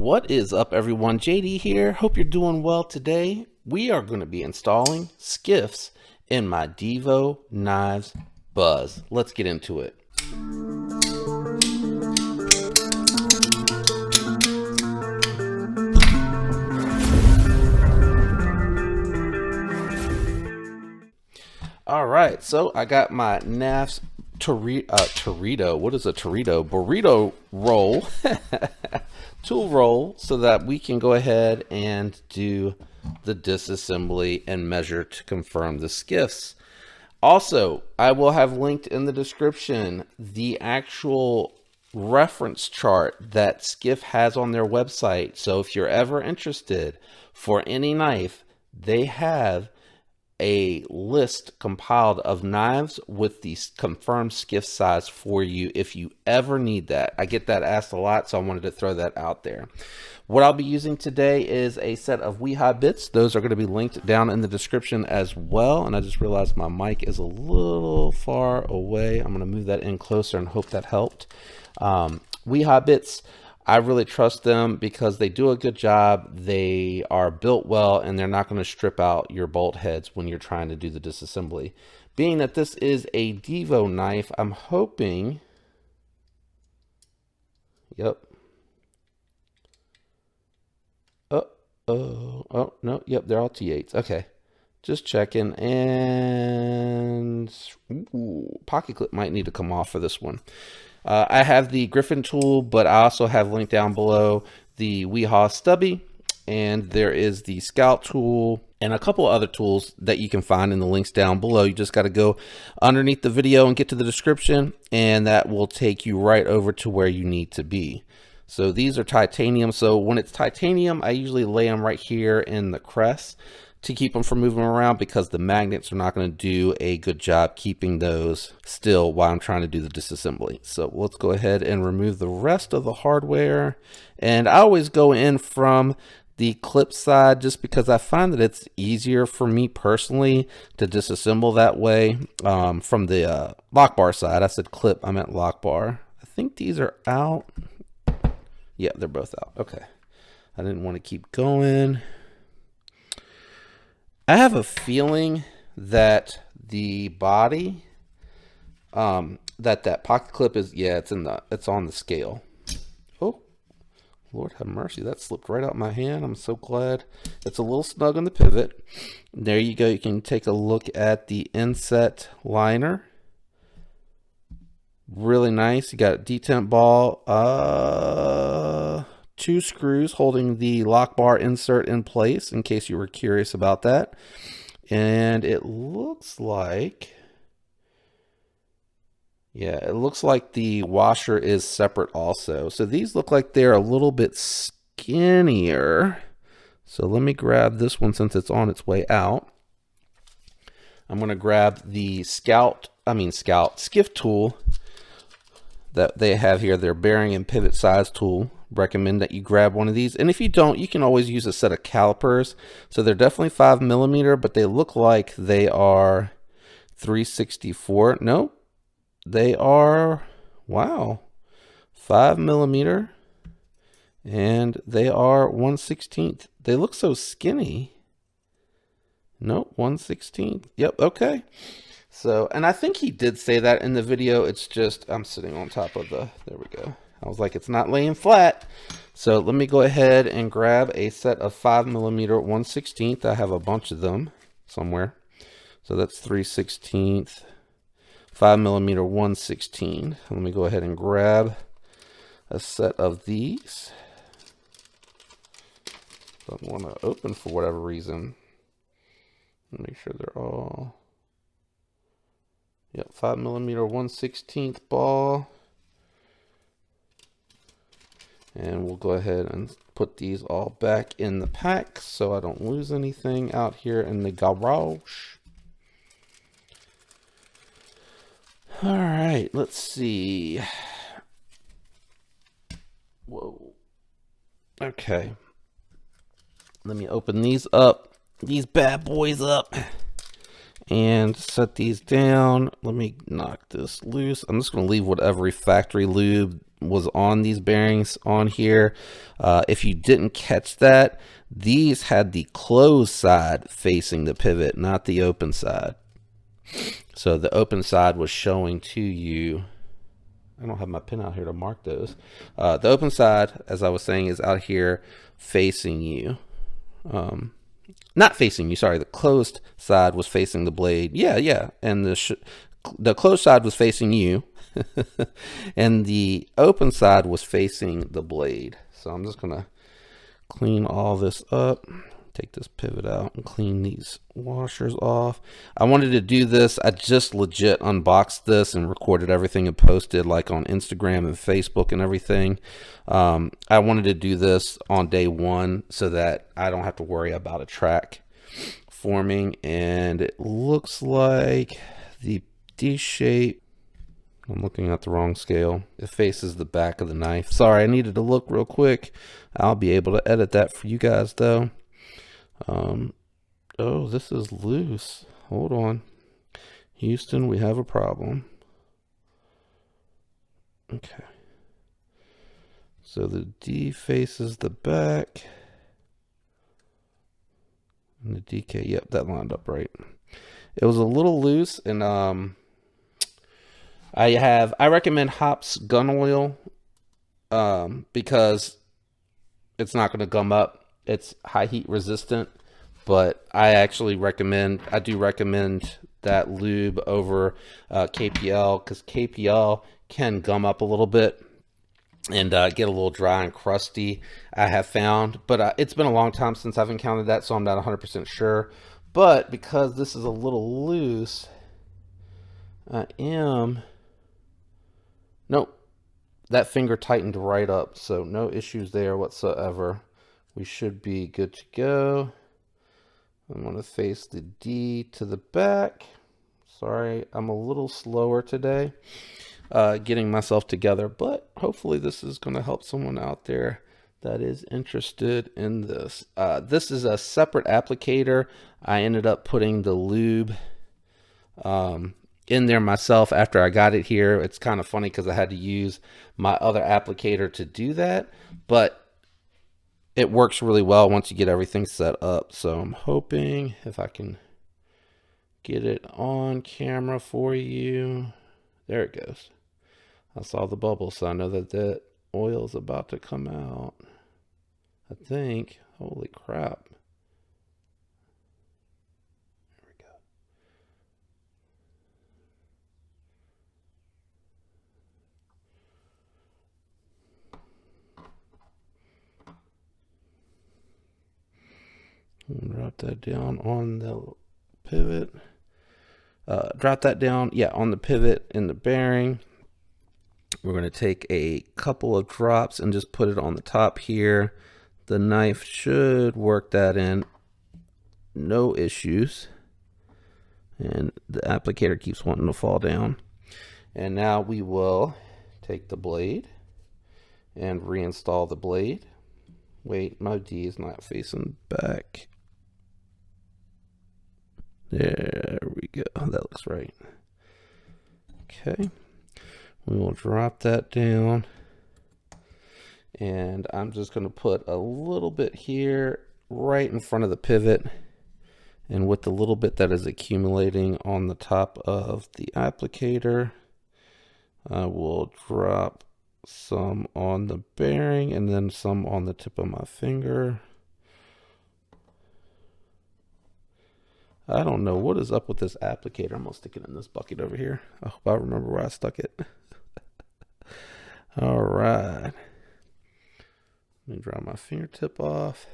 What is up, everyone? JD here. Hope you're doing well today. We are going to be installing SKIFFs in my Divo Buzz. Let's get into it. All right, so I got my NAF's burrito roll tool roll so that we can go ahead and do the disassembly and measure to confirm the SKIFFs. Also, I will have linked in the description the actual reference chart that SKIFF has on their website. So if you're ever interested for any knife, they have a list compiled of knives with the confirmed SKIFF size for you if you ever need that. I get that asked a lot, so I wanted to throw that out there. What I'll be using today is a set of bits. Those are going to be linked down in the description as well. And I just realized my mic is a little far away. I'm going to move that in closer and hope that helped. Bits, I really trust them because they do a good job. They are built well, and they're not going to strip out your bolt heads when you're trying to do the disassembly. Being that this is a Divo knife, I'm hoping, oh, no, yep, they're all T8s. Okay, just checking, and pocket clip might need to come off for this one. I have the Griffin tool, but I also have linked down below the stubby, and there is the Scout tool and a couple other tools that you can find in the links down below. You just got to go underneath the video and get to the description, and that will take you right over to where you need to be. So these are titanium. So when it's titanium, I usually lay them right here in the crest to keep them from moving around, because the magnets are not going to do a good job keeping those still while I'm trying to do the disassembly. So let's go ahead and remove the rest of the hardware. And I always go in from the clip side just because I find that it's easier for me personally to disassemble that way. From the lock bar side, I said clip, I meant lock bar. I think these are out. Yeah, they're both out. Okay. I didn't want to keep going. I have a feeling that the body, that pocket clip is, yeah, it's on the scale. Oh, Lord have mercy, that slipped right out my hand. I'm so glad. It's a little snug on the pivot. There you go. You can take a look at the inset liner. Really nice. You got a detent ball, 2 screws holding the lock bar insert in place, in case you were curious about that. And it looks like, yeah, it looks like the washer is separate also. So these look like they're a little bit skinnier. So let me grab this one since it's on its way out. I'm going to grab the SKIFF tool that they have here, their bearing and pivot size tool. Recommend that you grab one of these, and if you don't, you can always use a set of calipers. So they're definitely 5mm, but they look like they are 3/64. No, they are, wow, 5mm, and they are 1/16. They look so skinny. Nope, 1/16. Yep, okay. So, and I think he did say that in the video. It's just, I'm sitting on top of the, there we go. I was like, it's not laying flat. So let me go ahead and grab a set of 5mm 1/16. I have a bunch of them somewhere. So that's 3/16, 5mm 1/16. Let me go ahead and grab a set of these. Don't want to open for whatever reason. Make sure they're all, yep, 5mm 1/16 ball. And we'll go ahead and put these all back in the pack so I don't lose anything out here in the garage. All right, let's see. Whoa. Okay. Let me open these bad boys up, and set these down. Let me knock this loose. I'm just going to leave whatever factory lube was on these bearings on here. If you didn't catch that, these had the closed side facing the pivot, not the open side. So the open side was showing to you. I don't have my pen out here to mark those. The open side, as I was saying, is out here facing you. Not facing you, sorry. The closed side was facing the blade. Yeah. And the closed side was facing you. And the open side was facing the blade. So I'm just going to clean all this up. Take this pivot out and clean these washers off. I wanted to do this. I just legit unboxed this and recorded everything and posted like on Instagram and Facebook and everything. I wanted to do this on day one so that I don't have to worry about a track forming. And it looks like the D shape, I'm looking at the wrong scale. It faces the back of the knife. Sorry, I needed to look real quick. I'll be able to edit that for you guys though. Oh, this is loose. Hold on. Houston, we have a problem. Okay. So the D faces the back. And the DK, yep, that lined up right. It was a little loose, and I recommend Hops gun oil because it's not going to gum up. It's high heat resistant, but I do recommend that lube over KPL, because KPL can gum up a little bit and get a little dry and crusty, I have found. But it's been a long time since I've encountered that, so I'm not 100% sure. But because this is a little loose, nope, that finger tightened right up, so no issues there whatsoever. We should be good to go. I'm going to face the D to the back. Sorry, I'm a little slower today getting myself together, but hopefully this is going to help someone out there that is interested in this. This is a separate applicator. I ended up putting the lube in there myself after I got it here. It's kind of funny because I had to use my other applicator to do that, but it works really well once you get everything set up. So I'm hoping if I can get it on camera for you. There it goes. I saw the bubble, so I know that the oil is about to come out, I think. Holy crap. There we go. Drop that down on the pivot. Drop that down, yeah, on the pivot in the bearing. We're going to take a couple of drops and just put it on the top here. The knife should work that in, no issues. And the applicator keeps wanting to fall down. And now we will take the blade and reinstall the blade. Wait, my D is not facing back. There we go. That looks right. Okay. We will drop that down. And I'm just going to put a little bit here right in front of the pivot. And with the little bit that is accumulating on the top of the applicator, I will drop some on the bearing and then some on the tip of my finger. I don't know what is up with this applicator. I'm going to stick it in this bucket over here. I hope I remember where I stuck it. All right. Let me dry my fingertip off.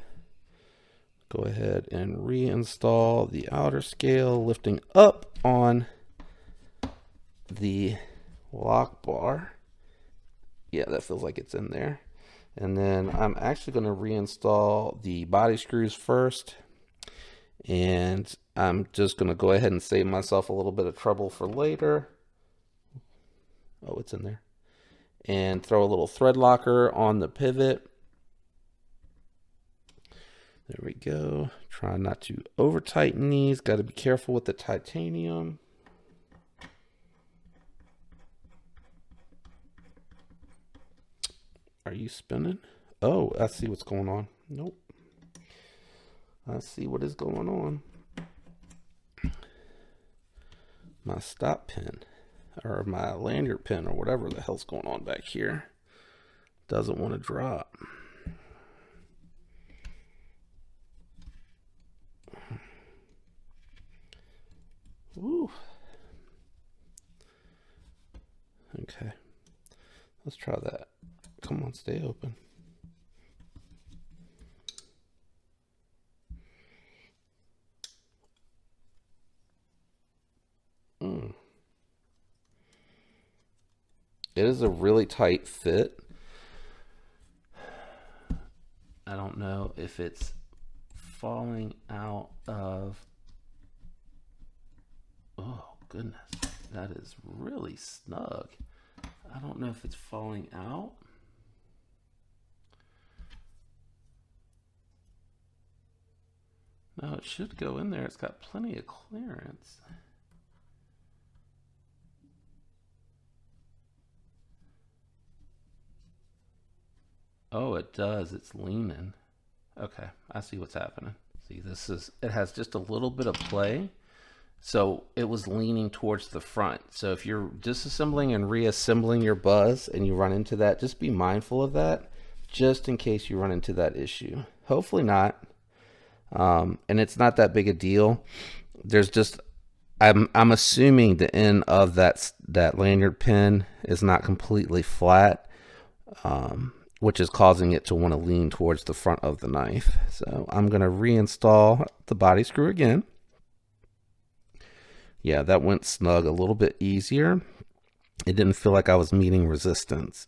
Go ahead and reinstall the outer scale, lifting up on the lock bar. Yeah, that feels like it's in there. And then I'm actually going to reinstall the body screws first. And I'm just going to go ahead and save myself a little bit of trouble for later. Oh, it's in there. And throw a little thread locker on the pivot. There we go. Try not to over tighten these. Got to be careful with the titanium. Are you spinning? Oh, I see what's going on. Nope. I see what is going on. My stop pin, or my lanyard pin, or whatever the hell's going on back here, doesn't want to drop. Ooh. Okay. Let's try that. Come on, stay open. It is a really tight fit. I don't know if it's falling out of... Oh, goodness. That is really snug. I don't know if it's falling out. No, it should go in there. It's got plenty of clearance. Oh, it does. It's leaning. Okay, I see what's happening. See, this is, it has just a little bit of play. So it was leaning towards the front. So if you're disassembling and reassembling your Buzz and you run into that, just be mindful of that, just in case you run into that issue. Hopefully not. And it's not that big a deal. There's just, I'm assuming the end of that lanyard pin is not completely flat, which is causing it to want to lean towards the front of the knife. So I'm going to reinstall the body screw again. Yeah, that went snug a little bit easier. It didn't feel like I was meeting resistance.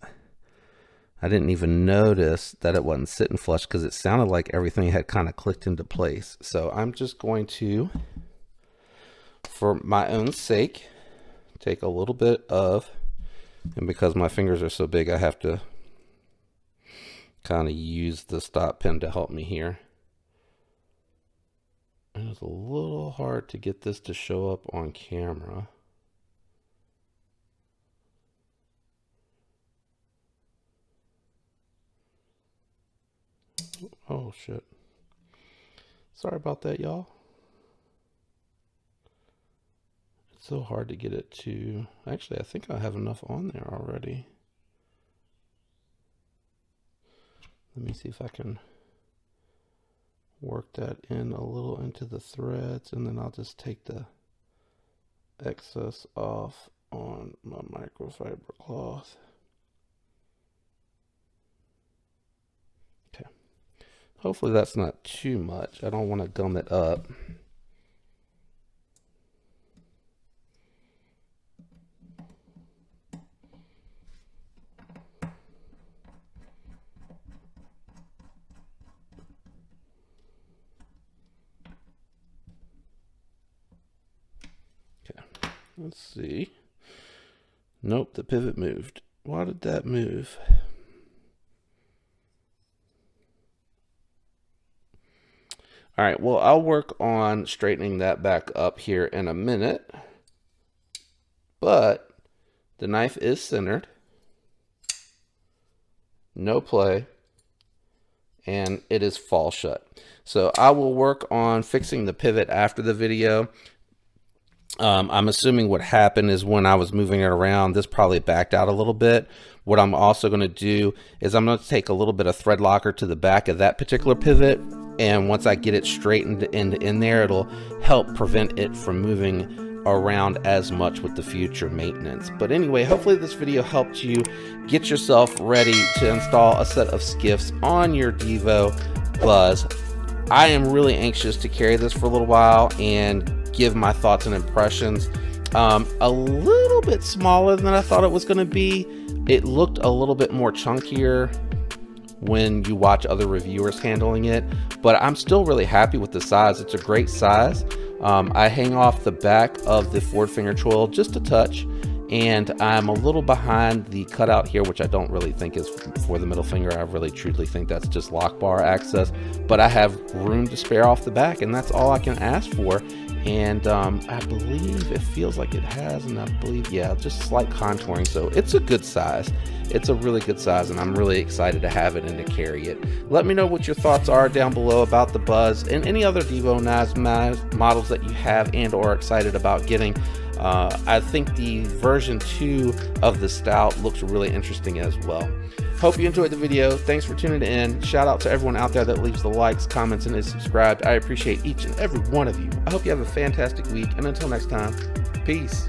I didn't even notice that it wasn't sitting flush because it sounded like everything had kind of clicked into place. So I'm just going to, for my own sake, take a little bit of, and because my fingers are so big, I have to kind of use the stop pin to help me here. It was a little hard to get this to show up on camera. Oh shit. Sorry about that, y'all. It's so hard to get it to... Actually, I think I have enough on there already. Let me see if I can work that in a little into the threads, and then I'll just take the excess off on my microfiber cloth. Okay. Hopefully that's not too much. I don't want to gum it up. Let's see. Nope, the pivot moved. Why did that move? All right, well, I'll work on straightening that back up here in a minute. But the knife is centered. No play. And it is fall shut. So I will work on fixing the pivot after the video. I'm assuming what happened is when I was moving it around, this probably backed out a little bit. What I'm also going to do is I'm going to take a little bit of thread locker to the back of that particular pivot. And once I get it straightened in there, it'll help prevent it from moving around as much with the future maintenance. But anyway, hopefully this video helped you get yourself ready to install a set of skiffs on your Divo Buzz. I am really anxious to carry this for a little while and give my thoughts and impressions. A little bit smaller than I thought it was going to be. It looked a little bit more chunkier when you watch other reviewers handling it, but I'm still really happy with the size. It's a great size. I hang off the back of the forward finger choil just a touch, and I'm a little behind the cutout here, which I don't really think is for the middle finger. I really truly think that's just lock bar access, but I have room to spare off the back, and that's all I can ask for. And I believe it feels like it has, and I believe, yeah, just slight contouring. So it's a good size. It's a really good size, and I'm really excited to have it and to carry it. Let me know what your thoughts are down below about the Buzz and any other Divo models that you have and or are excited about getting. I think the version 2 of the Stout looks really interesting as well. Hope you enjoyed the video. Thanks for tuning in. Shout out to everyone out there that leaves the likes, comments, and is subscribed. I appreciate each and every one of you. I hope you have a fantastic week, and until next time, peace.